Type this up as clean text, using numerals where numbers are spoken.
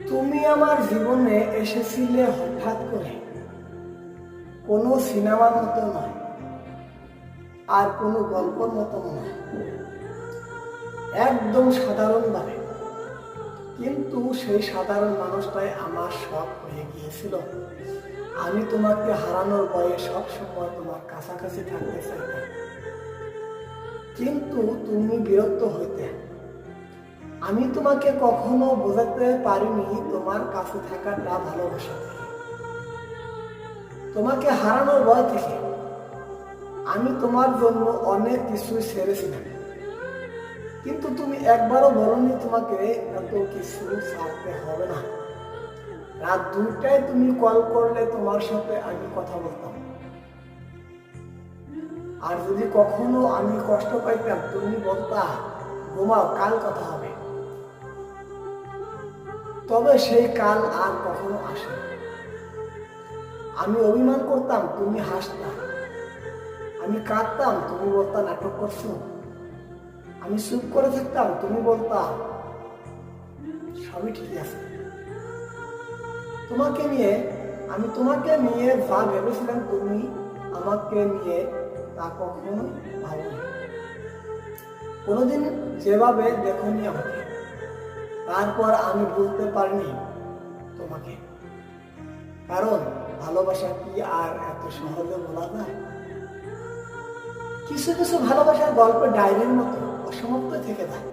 তুমি আমার জীবনে এসেছিলে হঠাৎ করে, কোনো সিনেমার মতো নয়, আর কোনো গল্পের মতো নয়, একদম সাধারণভাবে। কিন্তু সেই সাধারণ মানুষটাই আমার শখ হয়ে গিয়েছিল। আমি তোমাকে হারানোর ভয়ে সবসময় তোমার কাছাকাছি থাকতে চাইতাম, কিন্তু তুমি বিরক্ত হইতে। আমি তোমাকে কখনো বোঝাতে পারিনি তোমার কাছে থাকাটা ভালোবাসা থেকে, তোমাকে হারানোর ভয় থেকে। আমি তোমার জন্য অনেক কিছু ছেড়েছিলাম, কিন্তু তুমি একবারও বলনি তোমাকে এত কিছু ছাড়তে হবে না। রাত 2টায় তুমি কল করলে তোমার সাথে আমি কথা বলতাম, আর যদি কখনো আমি কষ্ট পাইতাম তুমি বলতা ঘুমাও, কাল কথা হবে। তবে সেই কাল আর কখনো আসে না। আমি অভিমান করতাম, তুমি হাসতা। আমি কাঁদতাম, তুমি বলতা নাটক করছো। আমি চুপ করে থাকতাম, তুমি বলতা সবই ঠিক আছে। আমি তোমাকে নিয়ে যা ভেবেছিলাম তুমি আমাকে নিয়ে তা কখনো ভাবনি। কোনোদিন যেভাবে দেখনি আমাকে, তারপর আমি বুঝতে পারিনি তোমাকে। কারণ ভালোবাসা কি আর এত সহজে বলা যায়? কিছু কিছু ভালোবাসার গল্প ডায়েরির মতো অসমাপ্ত থেকে যায়।